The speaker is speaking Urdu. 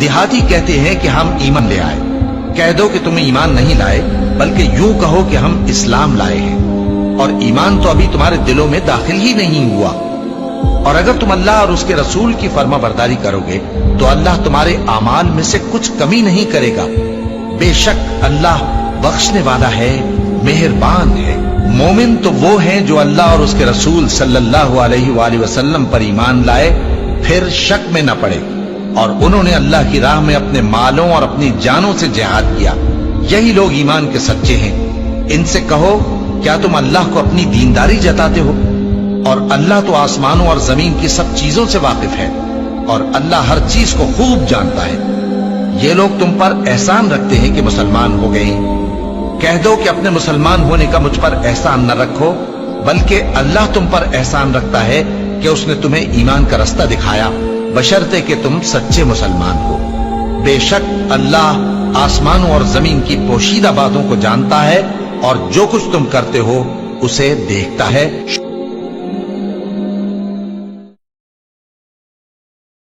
دیہاتی کہتے ہیں کہ ہم ایمان لے آئے، کہہ دو کہ تم ایمان نہیں لائے بلکہ یوں کہو کہ ہم اسلام لائے ہیں، اور ایمان تو ابھی تمہارے دلوں میں داخل ہی نہیں ہوا۔ اور اگر تم اللہ اور اس کے رسول کی فرما برداری کرو گے تو اللہ تمہارے اعمال میں سے کچھ کمی نہیں کرے گا، بے شک اللہ بخشنے والا ہے، مہربان ہے۔ مومن تو وہ ہیں جو اللہ اور اس کے رسول صلی اللہ علیہ وآلہ وسلم پر ایمان لائے، پھر شک میں نہ پڑے، اور انہوں نے اللہ کی راہ میں اپنے مالوں اور اپنی جانوں سے جہاد کیا، یہی لوگ ایمان کے سچے ہیں۔ ان سے کہو کیا تم اللہ کو اپنی دینداری جتاتے ہو؟ اور اللہ تو آسمانوں اور زمین کی سب چیزوں سے واقف ہے، اور اللہ ہر چیز کو خوب جانتا ہے۔ یہ لوگ تم پر احسان رکھتے ہیں کہ مسلمان ہو گئے، کہہ دو کہ اپنے مسلمان ہونے کا مجھ پر احسان نہ رکھو، بلکہ اللہ تم پر احسان رکھتا ہے کہ اس نے تمہیں ایمان کا رستہ دکھایا، بشرطے کہ تم سچے مسلمان ہو۔ بے شک اللہ آسمانوں اور زمین کی پوشیدہ باتوں کو جانتا ہے، اور جو کچھ تم کرتے ہو اسے دیکھتا ہے۔